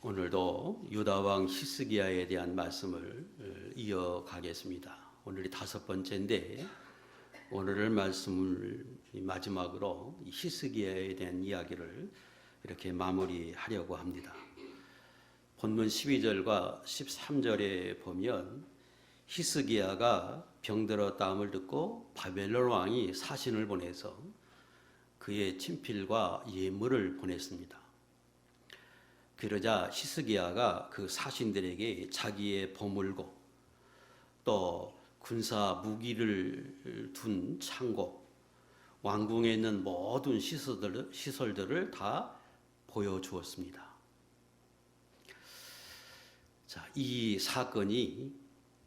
오늘도 유다왕 히스기야에 대한 말씀을 이어가겠습니다. 오늘이 5번째인데 오늘의 말씀을 마지막으로 히스기야에 대한 이야기를 이렇게 마무리하려고 합니다. 본문 12절과 13절에 보면 히스기야가 병들었다함을 듣고 바벨론 왕이 사신을 보내서 그의 친필과 예물을 보냈습니다. 그러자 히스기야가 그 사신들에게 자기의 보물고 또 군사 무기를 둔 창고, 왕궁에 있는 모든 시설들을 다 보여주었습니다. 자, 이 사건이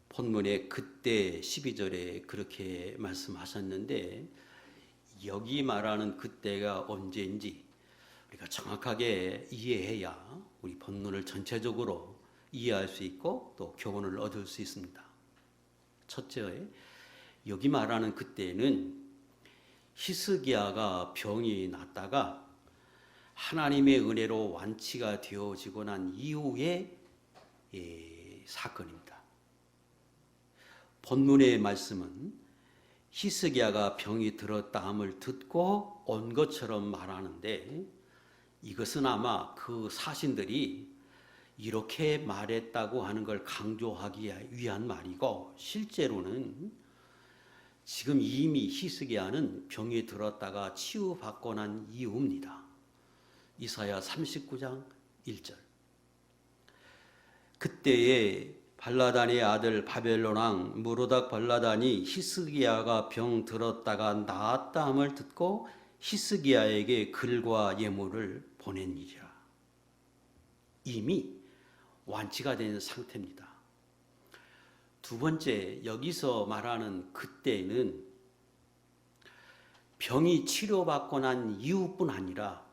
본문의 그때 12절에 그렇게 말씀하셨는데 여기 말하는 그때가 언제인지 우리가 정확하게 이해해야 우리 본문을 전체적으로 이해할 수 있고 또 교훈을 얻을 수 있습니다. 첫째, 여기 말하는 그때는 히스기야가 병이 났다가 하나님의 은혜로 완치가 되어지고 난 이후의 사건입니다. 본문의 말씀은 히스기야가 병이 들었다함을 듣고 온 것처럼 말하는데 이것은 아마 그 사신들이 이렇게 말했다고 하는 걸 강조하기 위한 말이고 실제로는 지금 이미 히스기야는 병이 들었다가 치유받고 난 이후입니다. 이사야 39장 1절. 그때에 발라단의 아들 바벨론 왕 무로닥 발라단이 히스기야가 병 들었다가 나았다 함을 듣고 히스기야에게 글과 예물을 보낸니라. 이미 완치가 된 상태입니다. 두 번째, 여기서 말하는 그때는 병이 치료받고 난 이후뿐 아니라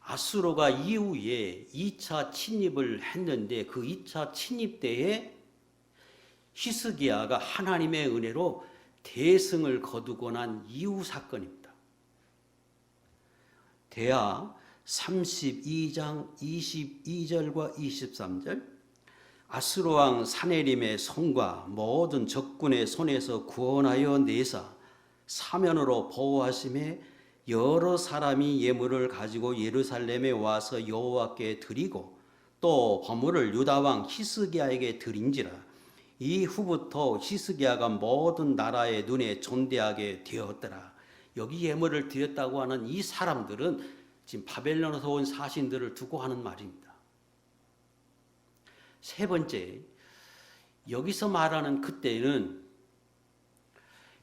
아수르가 이후에 2차 침입을 했는데 그 2차 침입 때에 히스기야가 하나님의 은혜로 대승을 거두고 난 이후 사건입니다. 대하 32장 22절과 23절. 아수르 왕 사네림의 손과 모든 적군의 손에서 구원하여 내사 사면으로 보호하심에 여러 사람이 예물을 가지고 예루살렘에 와서 여호와께 드리고 또 보물을 유다 왕 히스기야에게 드린지라. 이후부터 히스기야가 모든 나라의 눈에 존대하게 되었더라. 여기 예물을 드렸다고 하는 이 사람들은 지금 바벨론에서 온 사신들을 두고 하는 말입니다. 세 번째, 여기서 말하는 그때는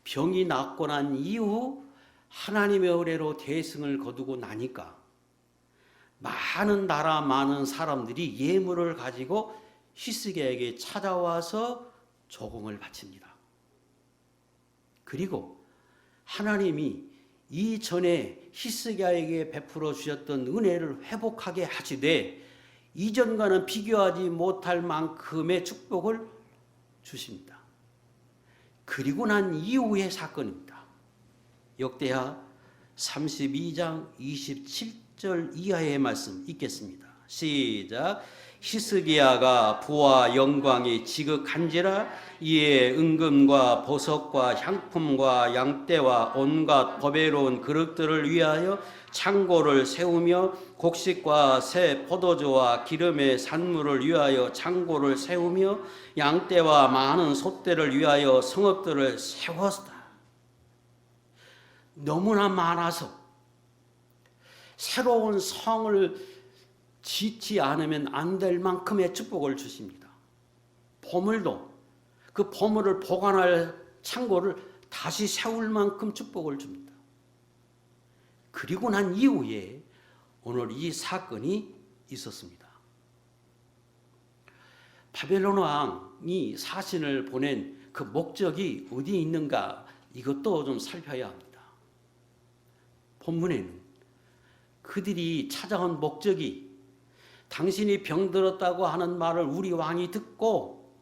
병이 낫고 난 이후 하나님의 은혜로 대승을 거두고 나니까 많은 나라 많은 사람들이 예물을 가지고 히스기야에게 찾아와서 조공을 바칩니다. 그리고 하나님이 이전에 히스기야에게 베풀어 주셨던 은혜를 회복하게 하시되 이전과는 비교하지 못할 만큼의 축복을 주십니다. 그리고 난 이후의 사건입니다. 역대하 32장 27절 이하의 말씀 읽겠습니다. 시작. 히스기야가 부와 영광이 지극한지라 이에 은금과 보석과 향품과 양떼와 온갖 보배로운 그릇들을 위하여 창고를 세우며 곡식과 새 포도주와 기름의 산물을 위하여 창고를 세우며 양떼와 많은 소떼를 위하여 성읍들을 세웠다. 너무나 많아서 새로운 성을 짓지 않으면 안 될 만큼의 축복을 주십니다. 보물도 그 보물을 보관할 창고를 다시 세울 만큼 축복을 줍니다. 그리고 난 이후에 오늘 이 사건이 있었습니다. 바벨론 왕이 사신을 보낸 그 목적이 어디 있는가 이것도 좀 살펴야 합니다. 본문에는 그들이 찾아온 목적이 당신이 병들었다고 하는 말을 우리 왕이 듣고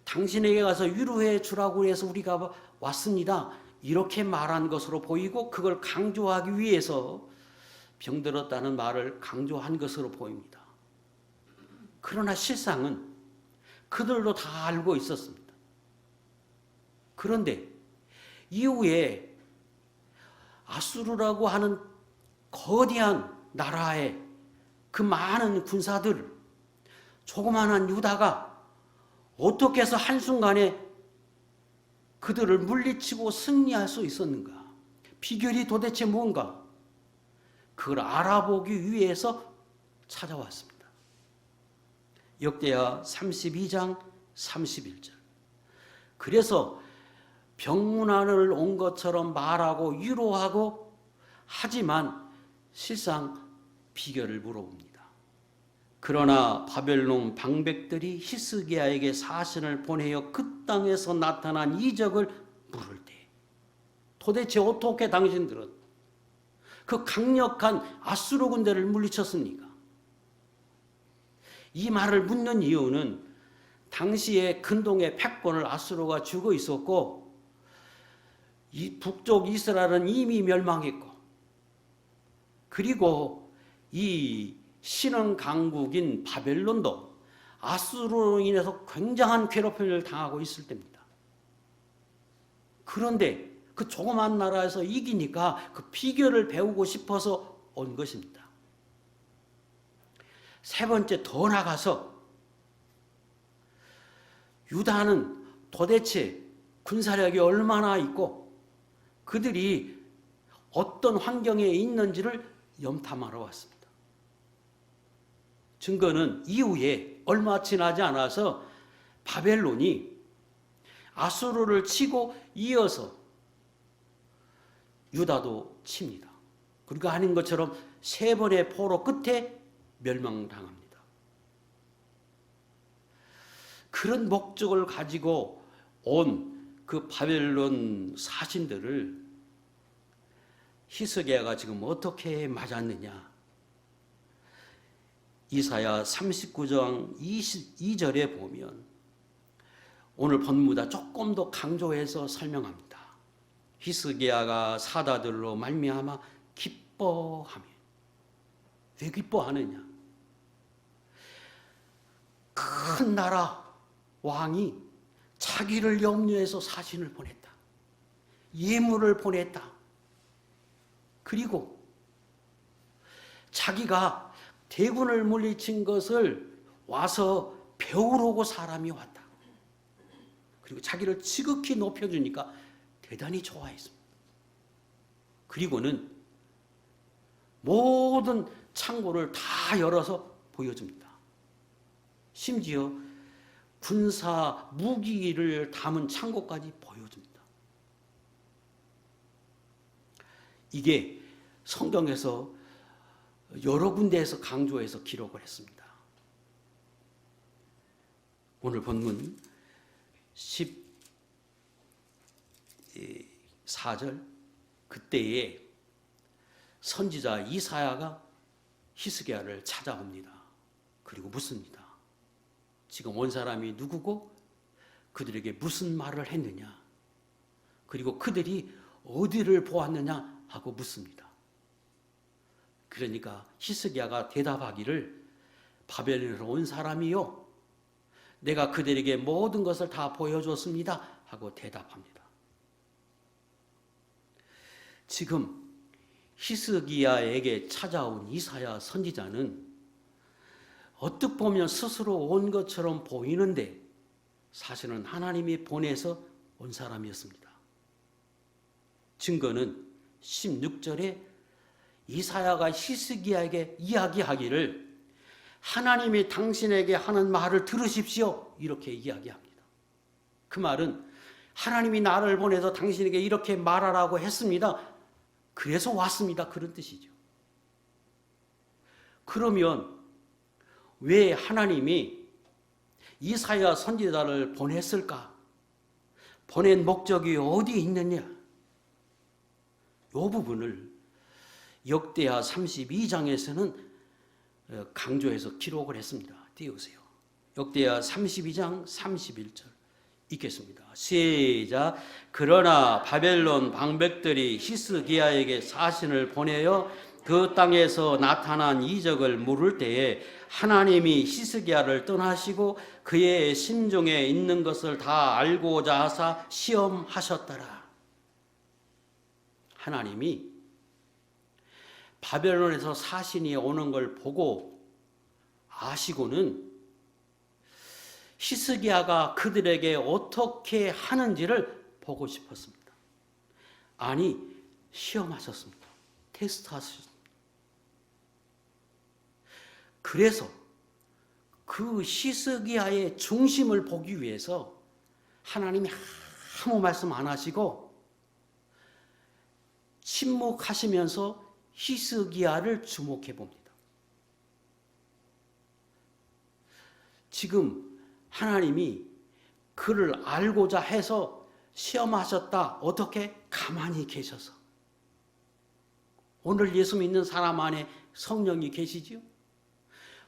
당신에게 가서 위로해 주라고 해서 우리가 왔습니다. 이렇게 말한 것으로 보이고 그걸 강조하기 위해서 병들었다는 말을 강조한 것으로 보입니다. 그러나 실상은 그들도 다 알고 있었습니다. 그런데 이후에 아수르라고 하는 거대한 나라의 그 많은 군사들, 조그마한 유다가 어떻게 해서 한순간에 그들을 물리치고 승리할 수 있었는가? 비결이 도대체 뭔가? 그걸 알아보기 위해서 찾아왔습니다. 역대하 32장 31절. 그래서 병문안을 온 것처럼 말하고 위로하고 하지만 실상 비결을 물어봅니다. 그러나 바벨론 방백들이 히스기야에게 사신을 보내어 그 땅에서 나타난 이적을 물을 때 도대체 어떻게 당신들은 그 강력한 아수르 군대를 물리쳤습니까? 이 말을 묻는 이유는 당시에 근동의 패권을 아수르가 쥐고 있었고 이 북쪽 이스라엘은 이미 멸망했고 그리고 이 신흥 강국인 바벨론도 아수르로 인해서 굉장한 괴롭힘을 당하고 있을 때입니다. 그런데 그 조그만 나라에서 이기니까 그 비결을 배우고 싶어서 온 것입니다. 세 번째, 더 나가서 유다는 도대체 군사력이 얼마나 있고 그들이 어떤 환경에 있는지를 염탐하러 왔습니다. 증거는 이후에 얼마 지나지 않아서 바벨론이 아수르를 치고 이어서 유다도 칩니다. 그리고 아닌 것처럼 세 번의 포로 끝에 멸망당합니다. 그런 목적을 가지고 온 그 바벨론 사신들을 히스기야가 지금 어떻게 맞았느냐? 이사야 39장 22절에 보면 오늘 본문보다 조금 더 강조해서 설명합니다. 히스기야가 사다들로 말미암아 기뻐하며. 왜 기뻐하느냐? 큰 나라 왕이 자기를 염려해서 사신을 보냈다. 예물을 보냈다. 그리고 자기가 대군을 물리친 것을 와서 배우려고 사람이 왔다. 그리고 자기를 지극히 높여주니까 대단히 좋아했습니다. 그리고는 모든 창고를 다 열어서 보여줍니다. 심지어 군사 무기를 담은 창고까지 보여줍니다. 이게 성경에서 여러 군데에서 강조해서 기록을 했습니다. 오늘 본문 14절 그때에 선지자 이사야가 히스기야를 찾아옵니다. 그리고 묻습니다. 지금 온 사람이 누구고 그들에게 무슨 말을 했느냐? 그리고 그들이 어디를 보았느냐 하고 묻습니다. 그러니까 히스기야가 대답하기를 바벨론에서 온 사람이요 내가 그들에게 모든 것을 다 보여줬습니다 하고 대답합니다. 지금 히스기야에게 찾아온 이사야 선지자는 어떻게 보면 스스로 온 것처럼 보이는데 사실은 하나님이 보내서 온 사람이었습니다. 증거는 16절에 이사야가 히스기야에게 이야기하기를 하나님이 당신에게 하는 말을 들으십시오 이렇게 이야기합니다. 그 말은 하나님이 나를 보내서 당신에게 이렇게 말하라고 했습니다. 그래서 왔습니다. 그런 뜻이죠. 그러면 왜 하나님이 이사야 선지자를 보냈을까? 보낸 목적이 어디 있느냐? 이 부분을 역대하 32장에서는 강조해서 기록을 했습니다. 띄우세요. 역대하 32장 31절 읽겠습니다. 시작. 그러나 바벨론 방백들이 히스기야에게 사신을 보내어 그 땅에서 나타난 이적을 물을 때에 하나님이 히스기야를 떠나시고 그의 심중에 있는 것을 다 알고자 하사 시험하셨더라. 하나님이 바벨론에서 사신이 오는 걸 보고 아시고는 히스기야가 그들에게 어떻게 하는지를 보고 싶었습니다. 아니, 시험하셨습니다. 테스트하셨습니다. 그래서 그 히스기야의 중심을 보기 위해서 하나님이 아무 말씀 안 하시고 침묵하시면서 히스기야를 주목해 봅니다. 지금 하나님이 그를 알고자 해서 시험하셨다. 어떻게? 가만히 계셔서. 오늘 예수 믿는 사람 안에 성령이 계시지요?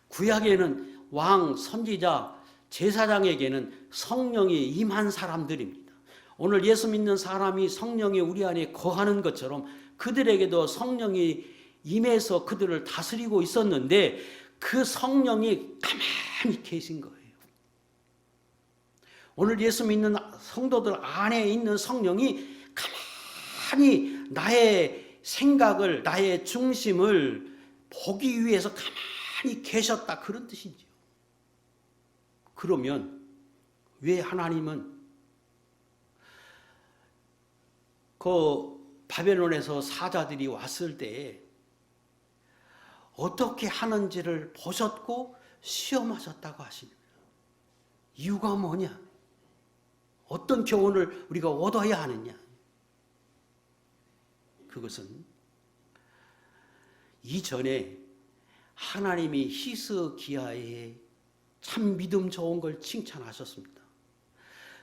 구약에는 왕, 선지자, 제사장에게는 성령이 임한 사람들입니다. 오늘 예수 믿는 사람이 성령이 우리 안에 거하는 것처럼 그들에게도 성령이 임해서 그들을 다스리고 있었는데 그 성령이 가만히 계신 거예요. 오늘 예수 믿는 성도들 안에 있는 성령이 가만히 나의 생각을, 나의 중심을 보기 위해서 가만히 계셨다, 그런 뜻이죠. 그러면 왜 하나님은 그 바벨론에서 사자들이 왔을 때 어떻게 하는지를 보셨고 시험하셨다고 하십니다. 이유가 뭐냐? 어떤 교훈을 우리가 얻어야 하느냐? 그것은 이전에 하나님이 히스기야의 참 믿음 좋은 걸 칭찬하셨습니다.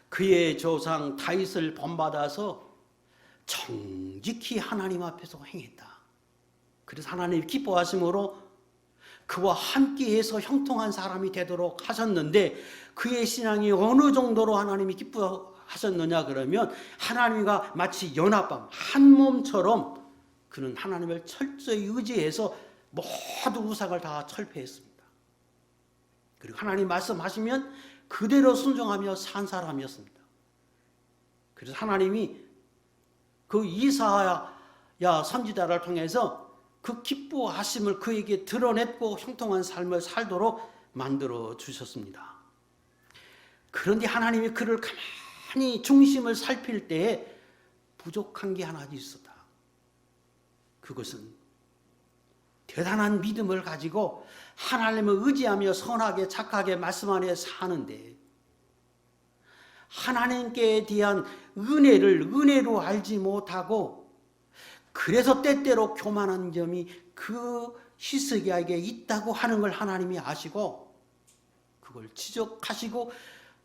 그의 조상 다윗을 본받아서 정직히 하나님 앞에서 행했다. 그래서 하나님이 기뻐하심으로 그와 함께해서 형통한 사람이 되도록 하셨는데 그의 신앙이 어느 정도로 하나님이 기뻐하셨느냐 그러면 하나님과 마치 연합함, 한 몸처럼 그는 하나님을 철저히 의지해서 모두 우상을 다 철폐했습니다. 그리고 하나님 말씀하시면 그대로 순종하며 산 사람이었습니다. 그래서 하나님이 그 이사야 선지자를 통해서 그 기뻐하심을 그에게 드러냈고 형통한 삶을 살도록 만들어 주셨습니다. 그런데 하나님이 그를 가만히 중심을 살필 때에 부족한 게 하나 있었다. 그것은 대단한 믿음을 가지고 하나님을 의지하며 선하게 착하게 말씀 안에 사는데 하나님께 대한 은혜를 은혜로 알지 못하고 그래서 때때로 교만한 점이 그 히스기야에게 있다고 하는 걸 하나님이 아시고 그걸 지적하시고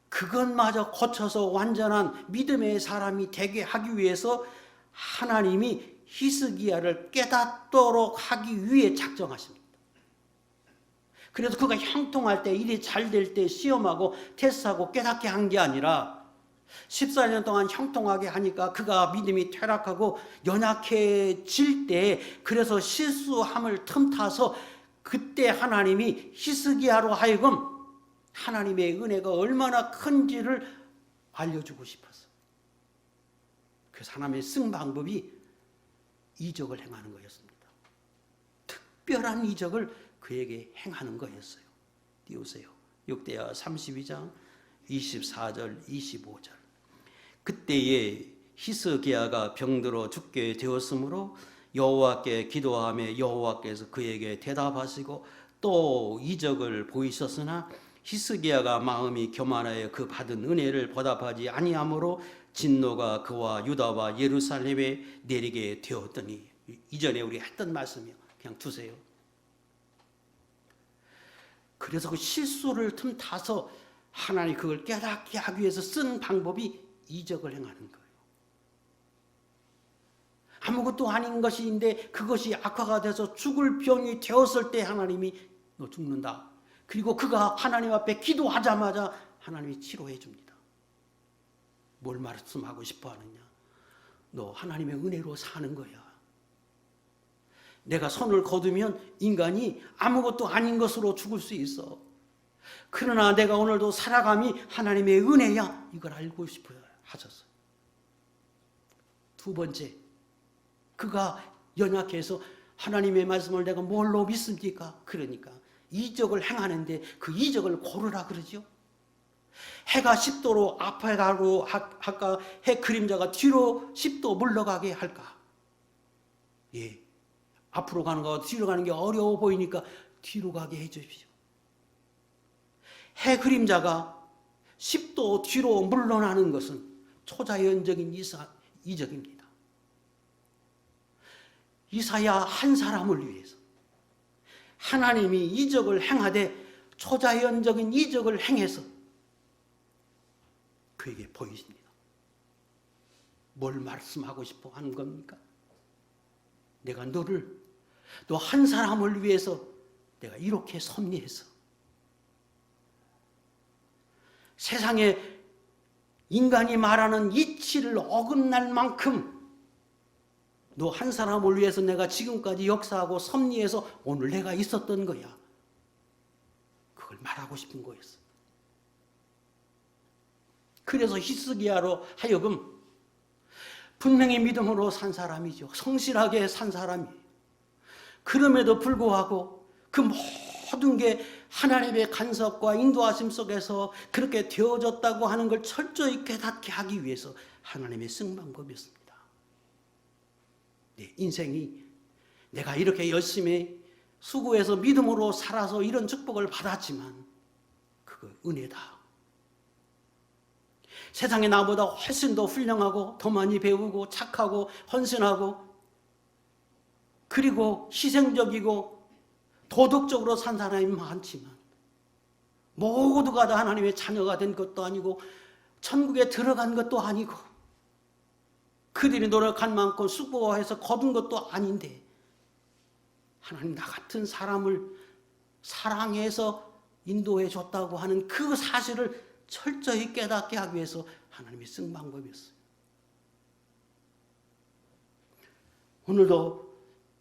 그것마저 고쳐서 완전한 믿음의 사람이 되게 하기 위해서 하나님이 히스기야를 깨닫도록 하기 위해 작정하십니다. 그래서 그가 형통할 때, 일이 잘 될 때 시험하고 테스트하고 깨닫게 한 게 아니라 14년 동안 형통하게 하니까 그가 믿음이 퇴락하고 연약해질 때 그래서 실수함을 틈타서 그때 하나님이 히스기야로 하여금 하나님의 은혜가 얼마나 큰지를 알려주고 싶었어요. 그래서 하나님의 쓴 방법이 이적을 행하는 거였습니다. 특별한 이적을 그에게 행하는 거였어요. 띄우세요. 역대하 32장 24절 25절. 그때에 히스기야가 병들어 죽게 되었으므로 여호와께 기도하며 여호와께서 그에게 대답하시고 또 이적을 보이셨으나 히스기야가 마음이 교만하여 그 받은 은혜를 보답하지 아니하므로 진노가 그와 유다와 예루살렘에 내리게 되었더니. 이전에 우리 했던 말씀이요. 그냥 두세요. 그래서 그 실수를 틈타서 하나님이 그걸 깨닫게 하기 위해서 쓴 방법이 이적을 행하는 거예요. 아무것도 아닌 것인데 그것이 악화가 돼서 죽을 병이 되었을 때 하나님이 너 죽는다. 그리고 그가 하나님 앞에 기도하자마자 하나님이 치료해 줍니다. 뭘 말씀하고 싶어 하느냐? 너 하나님의 은혜로 사는 거야. 내가 선을 거두면 인간이 아무것도 아닌 것으로 죽을 수 있어. 그러나 내가 오늘도 살아감이 하나님의 은혜야. 이걸 알고 싶어요 하셨어요. 두 번째, 그가 연약해서 하나님의 말씀을 내가 뭘로 믿습니까? 그러니까 이적을 행하는데 그 이적을 고르라 그러죠. 해가 10도로 앞에 가고 할까? 해 그림자가 뒤로 10도 물러가게 할까? 예, 앞으로 가는 거 뒤로 가는 게 어려워 보이니까 뒤로 가게 해 주십시오. 해 그림자가 10도 뒤로 물러나는 것은 초자연적인 이적입니다. 이사야 한 사람을 위해서 하나님이 이적을 행하되 초자연적인 이적을 행해서 그에게 보이십니다. 뭘 말씀하고 싶어 하는 겁니까? 내가 너 한 사람을 위해서 내가 이렇게 섭리해서 세상에 인간이 말하는 이치를 어긋날 만큼 너 한 사람을 위해서 내가 지금까지 역사하고 섭리해서 오늘 내가 있었던 거야. 그걸 말하고 싶은 거였어. 그래서 히스기야로 하여금 분명히 믿음으로 산 사람이죠. 성실하게 산 사람이에요. 그럼에도 불구하고 그 모든 게 하나님의 간섭과 인도하심 속에서 그렇게 되어졌다고 하는 걸 철저히 깨닫게 하기 위해서 하나님의 쓴 방법이었습니다. 내 인생이 내가 이렇게 열심히 수고해서 믿음으로 살아서 이런 축복을 받았지만 그거 은혜다. 세상에 나보다 훨씬 더 훌륭하고 더 많이 배우고 착하고 헌신하고 그리고 희생적이고 도덕적으로 산 사람이 많지만 모두가 다 하나님의 자녀가 된 것도 아니고 천국에 들어간 것도 아니고 그들이 노력한 만큼 수고해서 거둔 것도 아닌데 하나님 나 같은 사람을 사랑해서 인도해 줬다고 하는 그 사실을 철저히 깨닫게 하기 위해서 하나님이 쓴 방법이었어요. 오늘도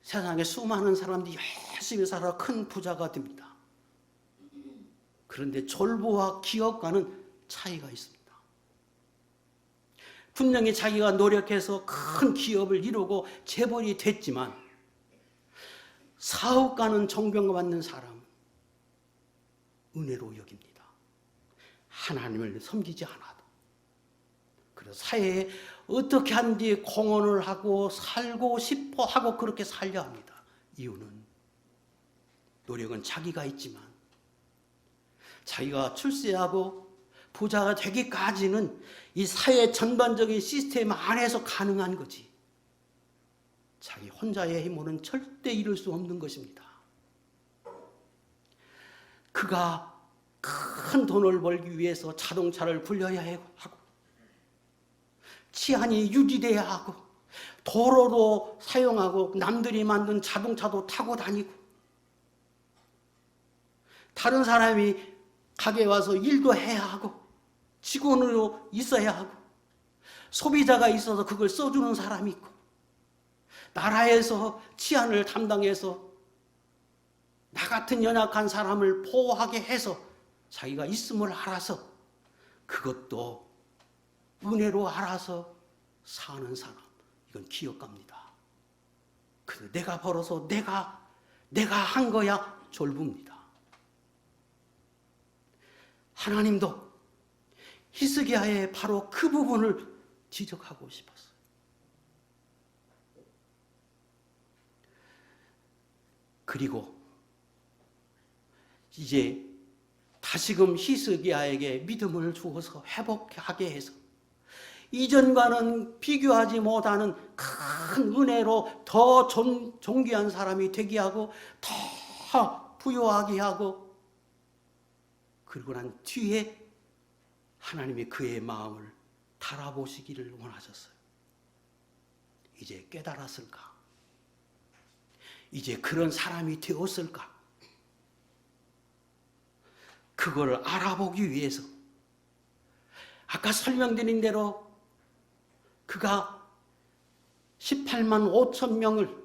세상에 수많은 사람들이 열심히 살아 큰 부자가 됩니다. 그런데 졸부와 기업가는 차이가 있습니다. 분명히 자기가 노력해서 큰 기업을 이루고 재벌이 됐지만 사업가는 존경받는 사람은 은혜로 여깁니다. 하나님을 섬기지 않아도. 그래서 사회에 어떻게 하는지 공헌을 하고 살고 싶어 하고 그렇게 살려 합니다. 이유는 노력은 자기가 있지만 자기가 출세하고 부자가 되기까지는 이 사회 전반적인 시스템 안에서 가능한 거지. 자기 혼자의 힘으로는 절대 이룰 수 없는 것입니다. 그가 큰 돈을 벌기 위해서 자동차를 굴려야 하고 치안이 유지돼야 하고 도로도 사용하고 남들이 만든 자동차도 타고 다니고 다른 사람이 가게에 와서 일도 해야 하고 직원으로 있어야 하고 소비자가 있어서 그걸 써주는 사람이 있고 나라에서 치안을 담당해서 나 같은 연약한 사람을 보호하게 해서 자기가 있음을 알아서 그것도 은혜로 알아서 사는 사람, 이건 기업가입니다. 그래서 내가 벌어서 내가 한 거야 졸부입니다. 하나님도 히스기야의 바로 그 부분을 지적하고 싶었어요. 그리고 이제 다시금 히스기야에게 믿음을 주어서 회복하게 해서 이전과는 비교하지 못하는 큰 은혜로 더 존귀한 사람이 되게 하고 더 부유하게 하고 그리고 난 뒤에 하나님이 그의 마음을 달아보시기를 원하셨어요. 이제 깨달았을까? 이제 그런 사람이 되었을까? 그걸 알아보기 위해서 아까 설명드린 대로 그가 18만 5천 명을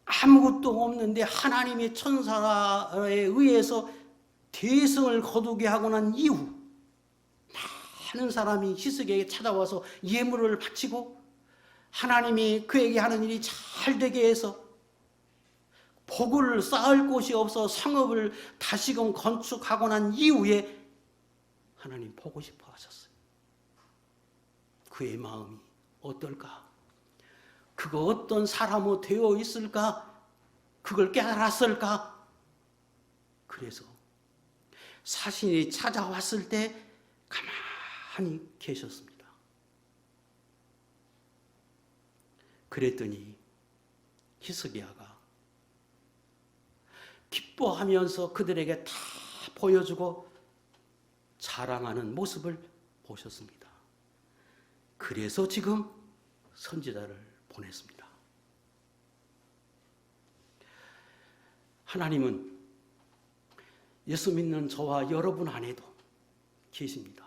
아무것도 없는데 하나님의 천사에 의해서 대성을 거두게 하고 난 이후 많은 사람이 히스기야에게 찾아와서 예물을 바치고 하나님이 그에게 하는 일이 잘 되게 해서 복을 쌓을 곳이 없어 성읍을 다시금 건축하고 난 이후에 하나님 보고 싶어 하셨어요. 그의 마음이 어떨까? 그가 어떤 사람으로 되어 있을까? 그걸 깨달았을까? 그래서 사신이 찾아왔을 때 가만히 계셨습니다. 그랬더니 히스기야가 기뻐하면서 그들에게 다 보여주고 자랑하는 모습을 보셨습니다. 그래서 지금 선지자를 보냈습니다. 하나님은 예수 믿는 저와 여러분 안에도 계십니다.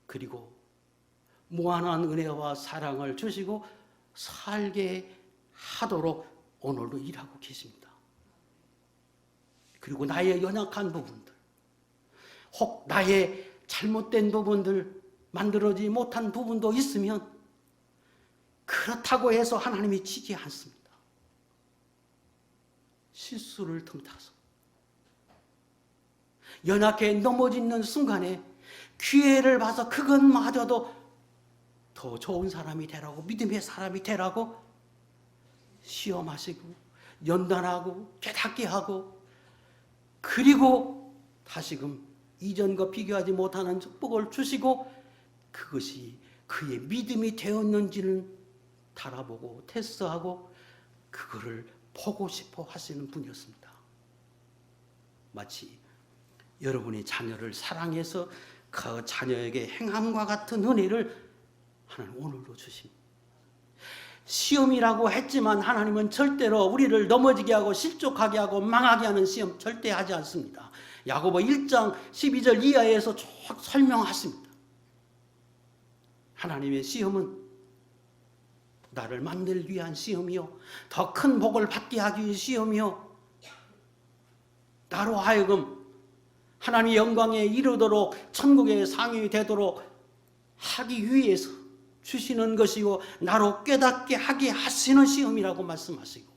그리고 무한한 은혜와 사랑을 주시고 살게 하도록 오늘도 일하고 계십니다. 그리고 나의 연약한 부분들, 혹 나의 잘못된 부분들, 만들어지지 못한 부분도 있으면 그렇다고 해서 하나님이 치지 않습니다. 실수를 틈타서 연약해 넘어지는 순간에 기회를 봐서 그것마저도 더 좋은 사람이 되라고, 믿음의 사람이 되라고 시험하시고 연단하고 깨닫게 하고, 그리고 다시금 이전과 비교하지 못하는 축복을 주시고 그것이 그의 믿음이 되었는지는 달아보고 테스트하고 그거를 보고 싶어 하시는 분이었습니다. 마치 여러분의 자녀를 사랑해서 그 자녀에게 행함과 같은 은혜를 하나님 오늘도 주십니다. 시험이라고 했지만 하나님은 절대로 우리를 넘어지게 하고 실족하게 하고 망하게 하는 시험 절대 하지 않습니다. 야고보 1장 12절 이하에서 쭉 설명하십니다. 하나님의 시험은 나를 만들기 위한 시험이요, 더 큰 복을 받게 하기 위한 시험이요, 나로 하여금 하나님의 영광에 이르도록 천국의 상이 되도록 하기 위해서 주시는 것이고 나로 깨닫게 하게 하시는 시험이라고 말씀하시고,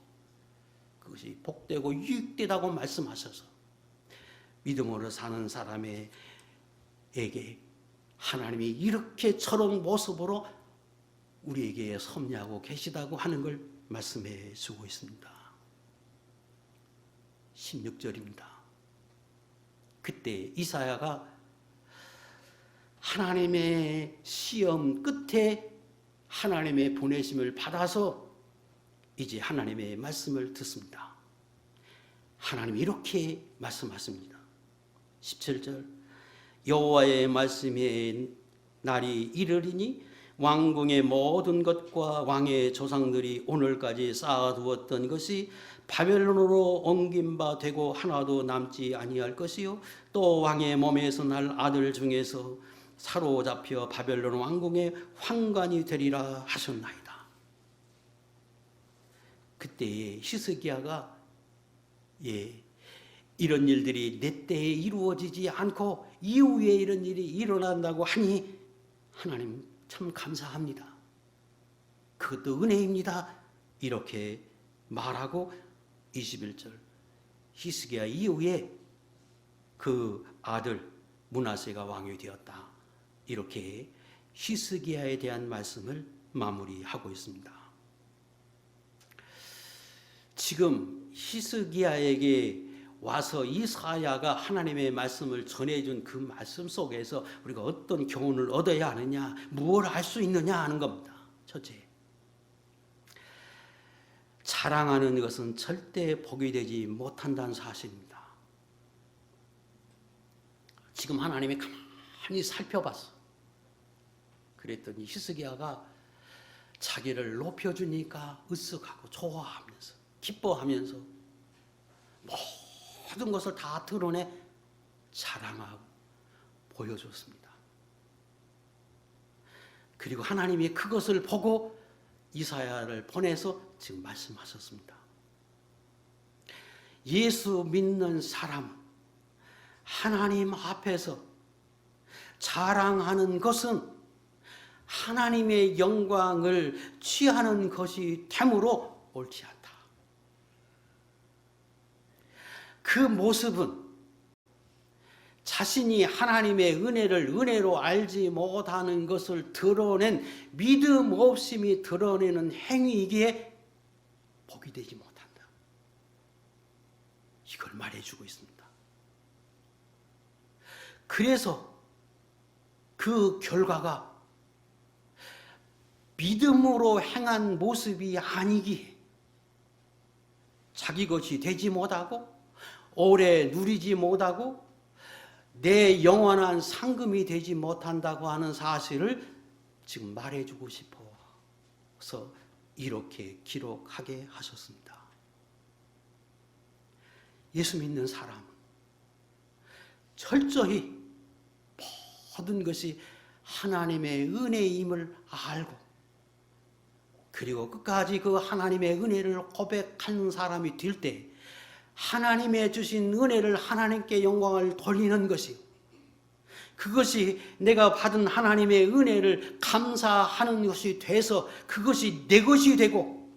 그것이 복되고 유익되다고 말씀하셔서 믿음으로 사는 사람에게 하나님이 이렇게 저런 모습으로 우리에게 섭리하고 계시다고 하는 걸 말씀해 주고 있습니다. 16절입니다. 그때 이사야가 하나님의 시험 끝에 하나님의 보내심을 받아서 이제 하나님의 말씀을 듣습니다. 하나님이 이렇게 말씀하십니다. 17절 여호와의 말씀의 날이 이르리니 왕궁의 모든 것과 왕의 조상들이 오늘까지 쌓아두었던 것이 바벨론으로 옮긴 바 되고 하나도 남지 아니할 것이요, 또 왕의 몸에서 날 아들 중에서 사로잡혀 바벨론 왕궁의 환관이 되리라 하셨나이다. 그때 히스기야가 이런 일들이 내 때에 이루어지지 않고 이후에 이런 일이 일어난다고 하니 하나님 참 감사합니다. 그것도 은혜입니다. 이렇게 말하고 21절 히스기야 이후에 그 아들 므낫세가 왕이 되었다. 이렇게 히스기야에 대한 말씀을 마무리하고 있습니다. 지금 히스기야에게 와서 이사야가 하나님의 말씀을 전해준 그 말씀 속에서 우리가 어떤 교훈을 얻어야 하느냐, 무엇을 할 수 있느냐 하는 겁니다. 첫째, 자랑하는 것은 절대 복이 되지 못한다는 사실입니다. 지금 하나님이 가만히 살펴봤어. 그랬더니 히스기야가 자기를 높여주니까 으쓱하고 좋아하면서 기뻐하면서 모든 것을 다 드러내 자랑하고 보여줬습니다. 그리고 하나님이 그것을 보고 이사야를 보내서 지금 말씀하셨습니다. 예수 믿는 사람, 하나님 앞에서 자랑하는 것은 하나님의 영광을 취하는 것이 되므로 옳지 않다. 그 모습은 자신이 하나님의 은혜를 은혜로 알지 못하는 것을 드러낸 믿음 없음이 드러내는 행위이기에 복이 되지 못한다. 이걸 말해주고 있습니다. 그래서 그 결과가 믿음으로 행한 모습이 아니기에 자기 것이 되지 못하고 오래 누리지 못하고 내 영원한 상금이 되지 못한다고 하는 사실을 지금 말해주고 싶어서 이렇게 기록하게 하셨습니다. 예수 믿는 사람은 철저히 모든 것이 하나님의 은혜임을 알고 그리고 끝까지 그 하나님의 은혜를 고백하는 사람이 될 때 하나님의 주신 은혜를 하나님께 영광을 돌리는 것이 그것이 내가 받은 하나님의 은혜를 감사하는 것이 돼서 그것이 내 것이 되고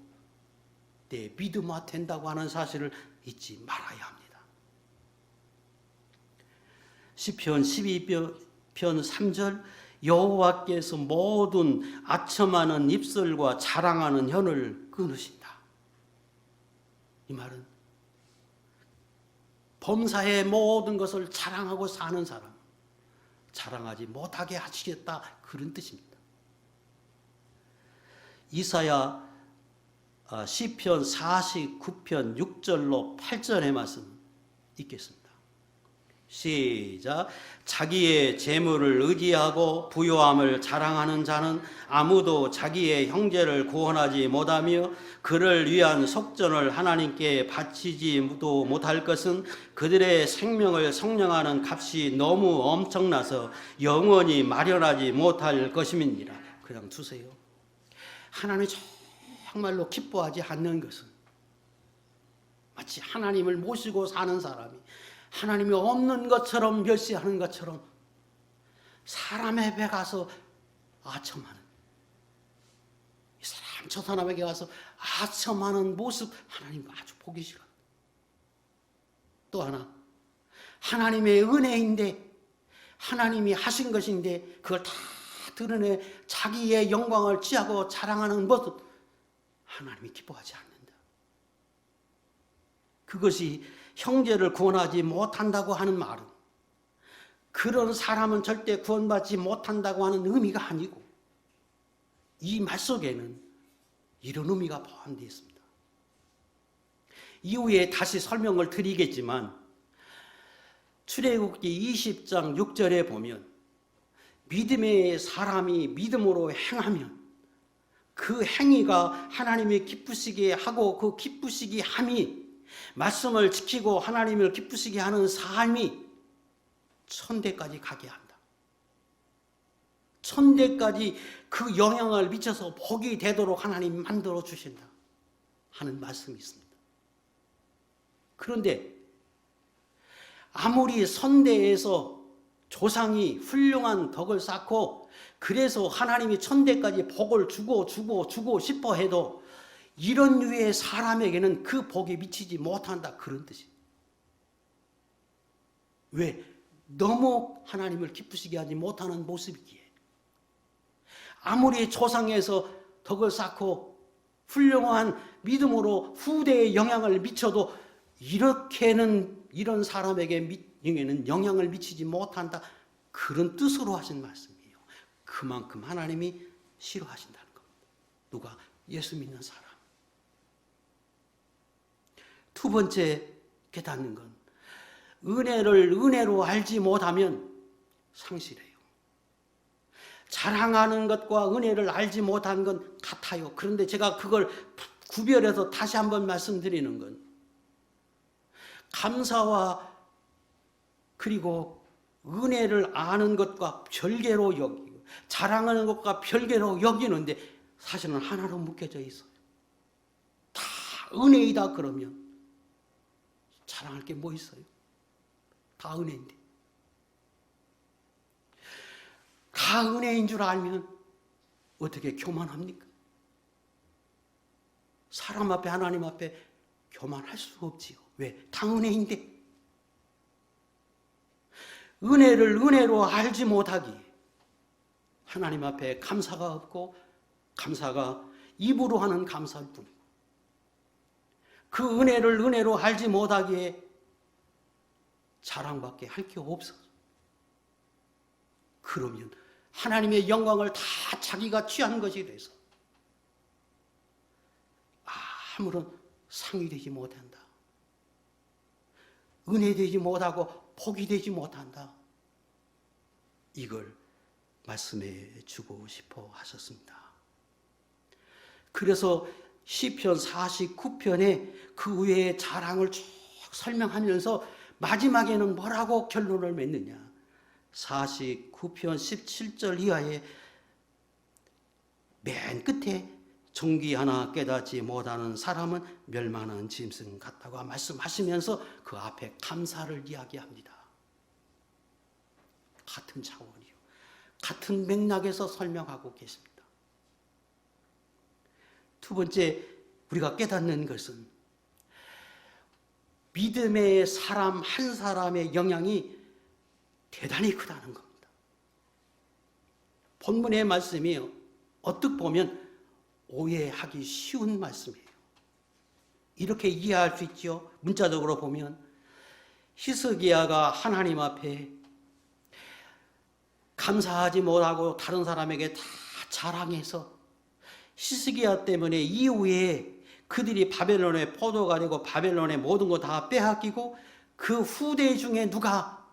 내 믿음화 된다고 하는 사실을 잊지 말아야 합니다. 시편 12편 3절 여호와께서 모든 아첨하는 입술과 자랑하는 혀를 끊으신다. 이 말은 범사의 모든 것을 자랑하고 사는 사람, 자랑하지 못하게 하시겠다 그런 뜻입니다. 이사야 시편 49편 6절로 8절의 말씀 읽겠습니다. 시작. 자기의 재물을 의지하고 부요함을 자랑하는 자는 아무도 자기의 형제를 구원하지 못하며 그를 위한 속전을 하나님께 바치지도 못할 것은 그들의 생명을 성량하는 값이 너무 엄청나서 영원히 마련하지 못할 것임이니라. 그냥 두세요. 하나님이 정말로 기뻐하지 않는 것은 마치 하나님을 모시고 사는 사람이 하나님이 없는 것처럼 멸시하는 것처럼 사람의 배 가서 아첨하는 이 사람 저 사람에게 가서 아첨하는 모습 하나님 아주 보기 싫어. 또 하나 하나님의 은혜인데 하나님이 하신 것인데 그걸 다 드러내 자기의 영광을 취하고 자랑하는 모습 하나님이 기뻐하지 않는다. 그것이 형제를 구원하지 못한다고 하는 말은 그런 사람은 절대 구원받지 못한다고 하는 의미가 아니고 이 말 속에는 이런 의미가 포함되어 있습니다. 이후에 다시 설명을 드리겠지만 출애굽기 20장 6절에 보면 믿음의 사람이 믿음으로 행하면 그 행위가 하나님이 기쁘시게 하고 그 기쁘시게 함이 말씀을 지키고 하나님을 기쁘시게 하는 삶이 천대까지 가게 한다. 천대까지 그 영향을 미쳐서 복이 되도록 하나님 만들어 주신다 하는 말씀이 있습니다. 그런데 아무리 선대에서 조상이 훌륭한 덕을 쌓고 그래서 하나님이 천대까지 복을 주고 싶어 해도 이런 류의 사람에게는 그 복이 미치지 못한다 그런 뜻이에요. 왜? 너무 하나님을 기쁘시게 하지 못하는 모습이기에 아무리 조상에서 덕을 쌓고 훌륭한 믿음으로 후대에 영향을 미쳐도 이렇게는 이런 사람에게는 영향을 미치지 못한다 그런 뜻으로 하신 말씀이에요. 그만큼 하나님이 싫어하신다는 겁니다. 누가? 예수 믿는 사람. 두 번째 깨닫는 건 은혜를 은혜로 알지 못하면 상실해요. 자랑하는 것과 은혜를 알지 못한 건 같아요. 그런데 제가 그걸 구별해서 다시 한번 말씀드리는 건 감사와 그리고 은혜를 아는 것과 별개로 여기고 자랑하는 것과 별개로 여기는데 사실은 하나로 묶여져 있어요. 다 은혜이다 그러면 자랑할 게 뭐 있어요? 다 은혜인데. 다 은혜인 줄 알면 어떻게 교만합니까? 사람 앞에 하나님 앞에 교만할 수 없지요. 왜? 다 은혜인데. 은혜를 은혜로 알지 못하기에 하나님 앞에 감사가 없고 감사가 입으로 하는 감사일 뿐이고 그 은혜를 은혜로 알지 못하기에 자랑밖에 할 게 없어. 그러면 하나님의 영광을 다 자기가 취한 것이 돼서 아무런 상이 되지 못한다. 은혜 되지 못하고 복이 되지 못한다. 이걸 말씀해 주고 싶어 하셨습니다. 그래서 시편 49편에 그 외의 자랑을 쭉 설명하면서 마지막에는 뭐라고 결론을 맺느냐. 49편 17절 이하에 맨 끝에 종기 하나 깨닫지 못하는 사람은 멸망하는 짐승 같다고 말씀하시면서 그 앞에 감사를 이야기합니다. 같은 차원이요. 같은 맥락에서 설명하고 계십니다. 두 번째 우리가 깨닫는 것은 믿음의 사람 한 사람의 영향이 대단히 크다는 겁니다. 본문의 말씀이 어떻게 보면 오해하기 쉬운 말씀이에요. 이렇게 이해할 수 있죠. 문자적으로 보면 히스기야가 하나님 앞에 감사하지 못하고 다른 사람에게 다 자랑해서 히스기야 때문에 이후에 그들이 바벨론의 포도가 되고 바벨론의 모든 거 다 빼앗기고 그 후대 중에 누가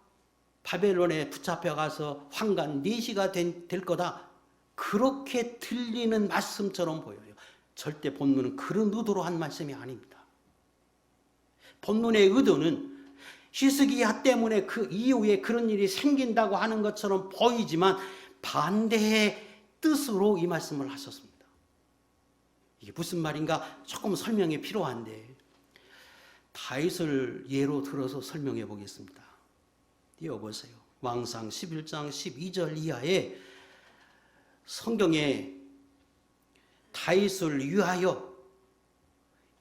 바벨론에 붙잡혀가서 황간 내시가 될 거다. 그렇게 들리는 말씀처럼 보여요. 절대 본문은 그런 의도로 한 말씀이 아닙니다. 본문의 의도는 히스기야 때문에 그 이후에 그런 일이 생긴다고 하는 것처럼 보이지만 반대의 뜻으로 이 말씀을 하셨습니다. 이게 무슨 말인가 조금 설명이 필요한데 다윗을 예로 들어서 설명해 보겠습니다. 띄워보세요. 왕상 11장 12절 이하에 성경에 다윗을 위하여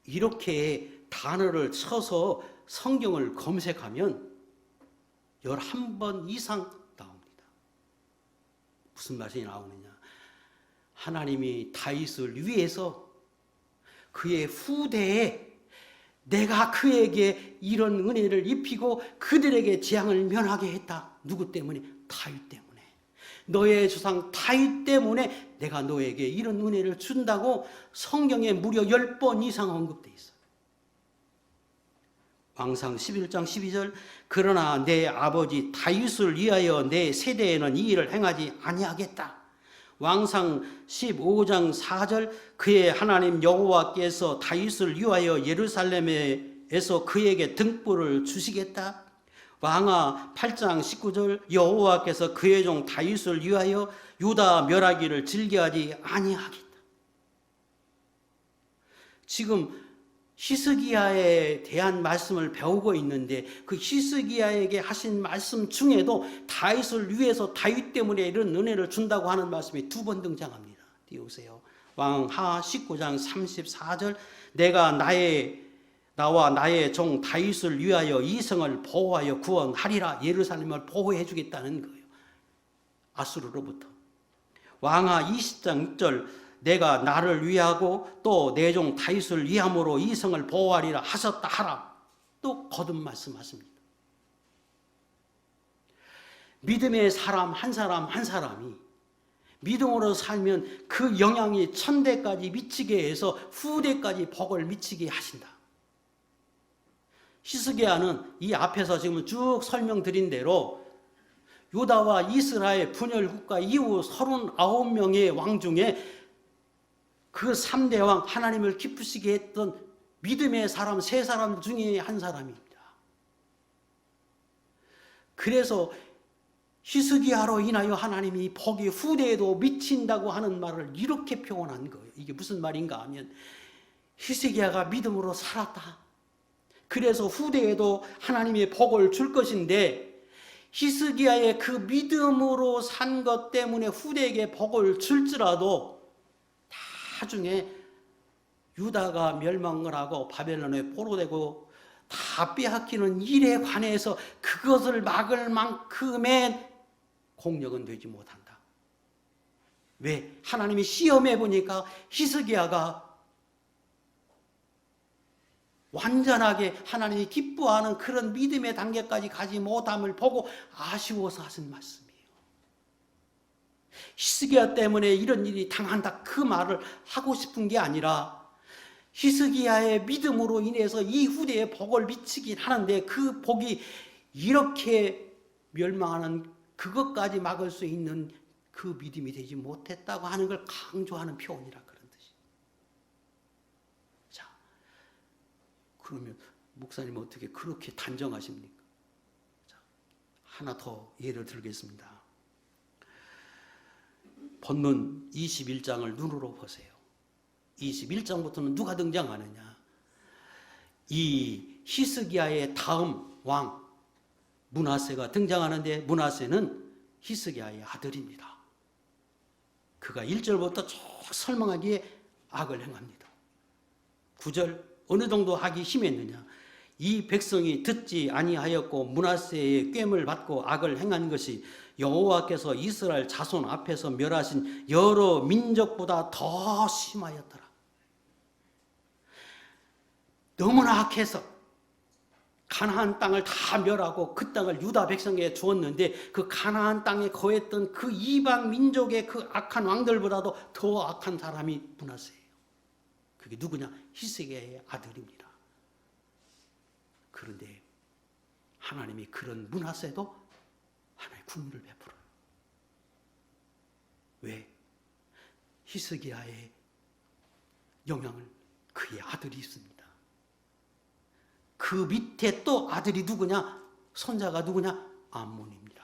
이렇게 단어를 쳐서 성경을 검색하면 11번 이상 나옵니다. 무슨 말이 나오느냐? 하나님이 다윗을 위해서 그의 후대에 내가 그에게 이런 은혜를 입히고 그들에게 재앙을 면하게 했다. 누구 때문에? 다윗 때문에. 너의 조상 다윗 때문에 내가 너에게 이런 은혜를 준다고 성경에 무려 10번 이상 언급되어 있어요. 왕상 11장 12절 그러나 내 아버지 다윗을 위하여 내 세대에는 이 일을 행하지 아니하겠다. 왕상 15장 4절 그의 하나님 여호와께서 다윗을 위하여 예루살렘에서 그에게 등불을 주시겠다. 왕하 8장 19절 여호와께서 그의 종 다윗을 위하여 유다 멸하기를 즐겨하지 아니하겠다. 지금 히스기야에 대한 말씀을 배우고 있는데 그 히스기야에게 하신 말씀 중에도 다윗을 위해서 다윗 때문에 이런 은혜를 준다고 하는 말씀이 2번 등장합니다. 띄우세요. 왕하 19장 34절 내가 나와 나의 종 다윗을 위하여 이 성을 보호하여 구원하리라. 예루살렘을 보호해 주겠다는 거예요. 아수르로부터. 왕하 20장 6절 내가 나를 위하고 또 내 종 다윗을 위함으로 이 성을 보호하리라 하셨다 하라. 또 거듭 말씀하십니다. 믿음의 사람 한 사람이 믿음으로 살면 그 영향이 천대까지 미치게 해서 후대까지 복을 미치게 하신다. 히스기야는 이 앞에서 지금 쭉 설명드린 대로 유다와 이스라엘 분열 국가 이후 39명의 왕 중에 그 3대 왕 하나님을 기쁘시게 했던 믿음의 사람 3사람 중에 한 사람입니다. 그래서 히스기야로 인하여 하나님이 복이 후대에도 미친다고 하는 말을 이렇게 표현한 거예요. 이게 무슨 말인가 하면 히스기야가 믿음으로 살았다. 그래서 후대에도 하나님의 복을 줄 것인데 히스기야의 그 믿음으로 산 것 때문에 후대에게 복을 줄지라도 나중에 유다가 멸망을 하고 바벨론에 포로되고 다 빼앗기는 일에 관해서 그것을 막을 만큼의 공력은 되지 못한다. 왜? 하나님이 시험해 보니까 히스기야가 완전하게 하나님이 기뻐하는 그런 믿음의 단계까지 가지 못함을 보고 아쉬워서 하신 말씀이에요. 히스기야 때문에 이런 일이 당한다 그 말을 하고 싶은 게 아니라 히스기야의 믿음으로 인해서 이 후대에 복을 미치긴 하는데 그 복이 이렇게 멸망하는 그것까지 막을 수 있는 그 믿음이 되지 못했다고 하는 걸 강조하는 표현이라 그런 뜻이에요. 자, 그러면 목사님 어떻게 그렇게 단정하십니까? 자, 하나 더 예를 들겠습니다. 본문 21장을 눈으로 보세요. 21장부터는 누가 등장하느냐? 이 히스기야의 다음 왕 므낫세가 등장하는데 므낫세는 히스기야의 아들입니다. 그가 1절부터 쭉 설명하기에 악을 행합니다. 9절 어느 정도 하기 심했느냐? 이 백성이 듣지 아니하였고 므낫세의 꽹을 받고 악을 행한 것이 여호와께서 이스라엘 자손 앞에서 멸하신 여러 민족보다 더 심하였더라. 너무나 악해서 가나안 땅을 다 멸하고 그 땅을 유다 백성에게 주었는데 그 가나안 땅에 거했던 그 이방 민족의 그 악한 왕들보다도 더 악한 사람이 므낫세예요. 그게 누구냐? 히스기야의 아들입니다. 그런데 하나님이 그런 므낫세도 하나님의 긍휼을 베풀어요. 왜? 히스기야의 영향을 그의 아들이 있습니다. 그 밑에 또 아들이 누구냐? 손자가 누구냐? 암몬입니다.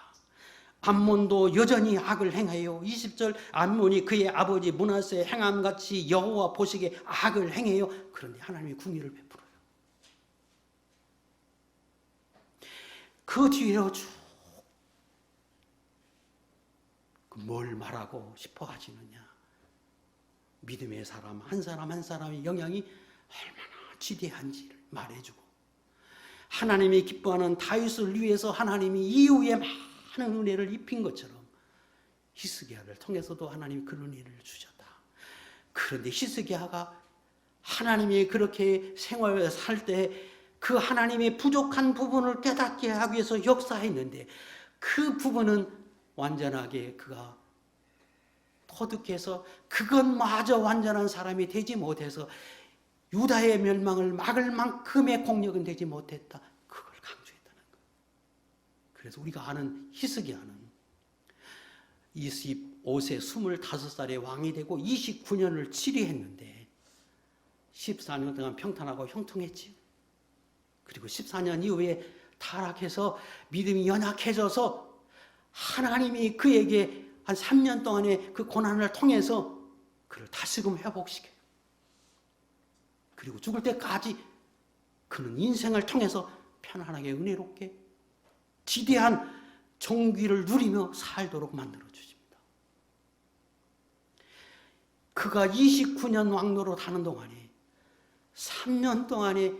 암몬도 여전히 악을 행해요. 20절 암몬이 그의 아버지 므낫세의 행함같이 여호와 보시기에 악을 행해요. 그런데 하나님이 긍휼을 베풀어요. 그 뒤로 쭉 뭘 말하고 싶어 하시느냐? 믿음의 사람 한 사람 한 사람의 영향이 얼마나 지대한지를 말해주고 하나님이 기뻐하는 다윗을 위해서 하나님이 이후에 많은 은혜를 입힌 것처럼 히스기야를 통해서도 하나님이 그런 은혜를 주셨다. 그런데 히스기야가 하나님이 그렇게 생활을 살 때 그 하나님의 부족한 부분을 깨닫게 하기 위해서 역사했는데 그 부분은 완전하게 그가 터득해서 그것마저 완전한 사람이 되지 못해서 유다의 멸망을 막을 만큼의 공력은 되지 못했다. 그걸 강조했다는 거예요. 그래서 우리가 아는 히스기야는 25세 25살에 왕이 되고 29년을 치리했는데 14년 동안 평탄하고 형통했지요. 그리고 14년 이후에 타락해서 믿음이 연약해져서 하나님이 그에게 한 3년 동안의 그 고난을 통해서 그를 다시금 회복시켜요. 그리고 죽을 때까지 그는 인생을 통해서 편안하게 은혜롭게 지대한 존귀를 누리며 살도록 만들어 주십니다. 그가 29년 왕노릇 하는 동안에 3년 동안에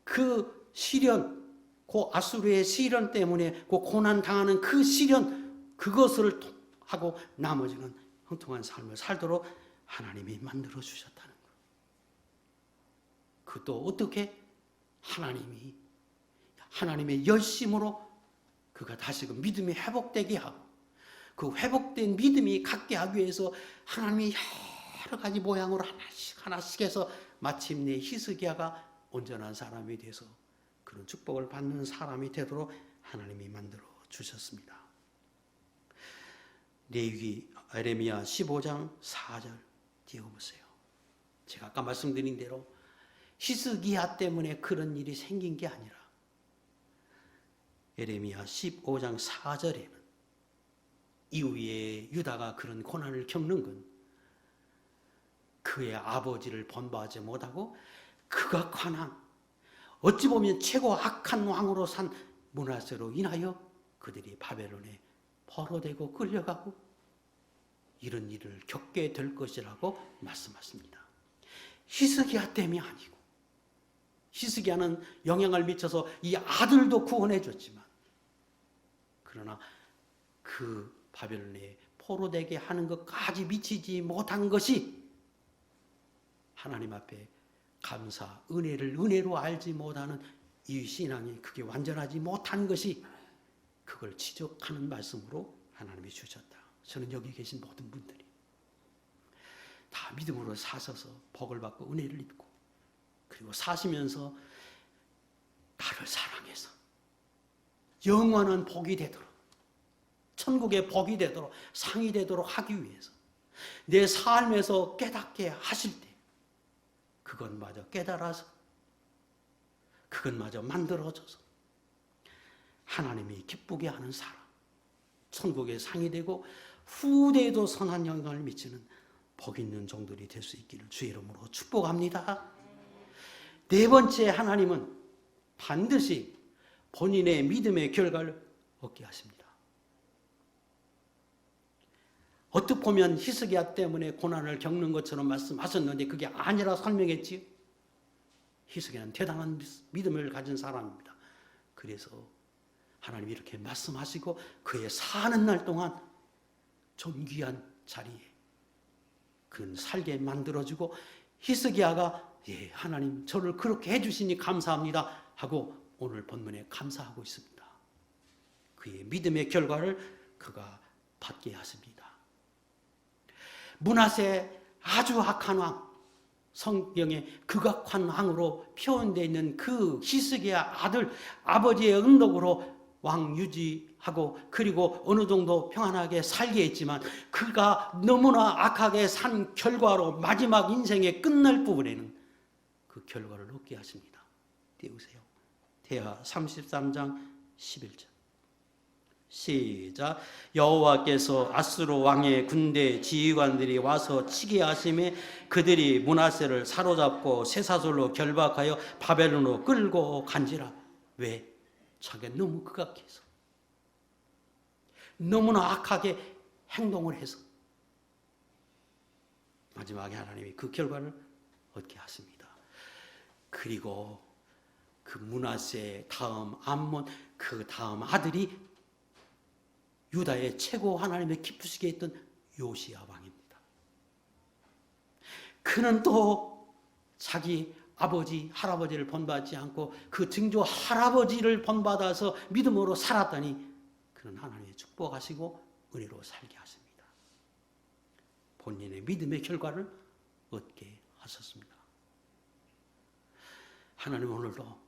그 시련, 그 아수르의 시련 때문에 그 고난 당하는 그 시련 그것을 하고 나머지는 형통한 삶을 살도록 하나님이 만들어 주셨다는 거예요. 그것도 어떻게? 하나님의 열심으로 그가 다시금 믿음이 회복되게 하고 그 회복된 믿음이 갖게 하기 위해서 하나님이 여러 가지 모양으로 하나씩 해서 마침내 히스기야가 온전한 사람이 돼서 그런 축복을 받는 사람이 되도록 하나님이 만들어 주셨습니다. 레위기 에레미야 15장 4절 띄워보세요. 제가 아까 말씀드린 대로 히스기야 때문에 그런 일이 생긴 게 아니라 에레미야 15장 4절에는 이후에 유다가 그런 고난을 겪는 건 그의 아버지를 본받지 못하고 극악한 왕, 어찌 보면 최고 악한 왕으로 산 므낫세로 인하여 그들이 바벨론에 포로되고 끌려가고 이런 일을 겪게 될 것이라고 말씀하십니다. 히스기야 때문이 아니고, 히스기야는 영향을 미쳐서 이 아들도 구원해 줬지만, 그러나 그 바벨론에 포로되게 하는 것까지 미치지 못한 것이 하나님 앞에 감사, 은혜를 은혜로 알지 못하는 이 신앙이 그게 완전하지 못한 것이, 그걸 지적하는 말씀으로 하나님이 주셨다. 저는 여기 계신 모든 분들이 다 믿음으로 사셔서 복을 받고 은혜를 입고, 그리고 사시면서 나를 사랑해서 영원한 복이 되도록, 천국의 복이 되도록, 상이 되도록 하기 위해서 내 삶에서 깨닫게 하실 때 그것마저 깨달아서 그것마저 만들어져서 하나님이 기쁘게 하는 사람, 천국의 상이 되고 후대에도 선한 영향을 미치는 복 있는 종들이 될 수 있기를 주의 이름으로 축복합니다. 네 번째, 하나님은 반드시 본인의 믿음의 결과를 얻게 하십니다. 어떻게 보면 히스기야 때문에 고난을 겪는 것처럼 말씀하셨는데 그게 아니라 설명했지요. 히스기야는 대단한 믿음을 가진 사람입니다. 그래서 하나님이 이렇게 말씀하시고 그의 사는 날 동안 존귀한 자리에 그는 살게 만들어주고, 히스기야가 예, 하나님 저를 그렇게 해주시니 감사합니다 하고 오늘 본문에 감사하고 있습니다. 그의 믿음의 결과를 그가 받게 하십니다. 므낫세 아주 악한 왕, 성경에 극악한 왕으로 표현되어 있는 그 히스기야 아들, 아버지의 응덕으로 왕 유지하고 그리고 어느 정도 평안하게 살게 했지만, 그가 너무나 악하게 산 결과로 마지막 인생의 끝날 부분에는 그 결과를 얻게 하십니다. 띄우세요. 대하 33장 11절 시작. 여호와께서 아수르 왕의 군대 지휘관들이 와서 치게 하심에 그들이 므낫세를 사로잡고 쇠사슬로 결박하여 바벨론으로 끌고 간지라. 왜? 자기가 너무 극악해서, 너무나 악하게 행동을 해서 마지막에 하나님이 그 결과를 얻게 하십니다. 그리고 그 므낫세 다음 암몬, 그 다음 아들이 유다의 최고 하나님의 기쁘시게 했던 요시야 왕입니다. 그는 또 자기 아버지, 할아버지를 본받지 않고 그 증조 할아버지를 본받아서 믿음으로 살았더니 그는 하나님의 축복하시고 은혜로 살게 하십니다. 본인의 믿음의 결과를 얻게 하셨습니다. 하나님 오늘도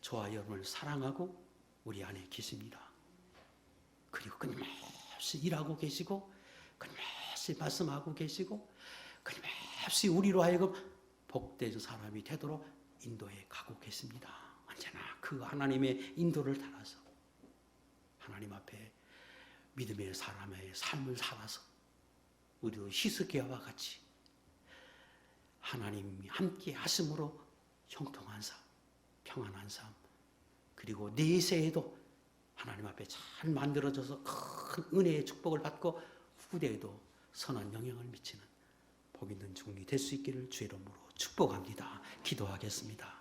저와 여러분을 사랑하고 우리 안에 계십니다. 그리고 끊임없이 일하고 계시고 끊임없이 말씀하고 계시고 끊임없이 우리로 하여금 복된 사람이 되도록 인도해 가고 계십니다. 언제나 그 하나님의 인도를 따라서 하나님 앞에 믿음의 사람의 삶을 살아서 우리도 히스기야와 같이 하나님이 함께 하심으로 형통한 삶, 평안한 삶, 그리고 내세에도 하나님 앞에 잘 만들어져서 큰 은혜의 축복을 받고 후대에도 선한 영향을 미치는 복 있는 종이 될 수 있기를 주의 이름으로 축복합니다. 기도하겠습니다.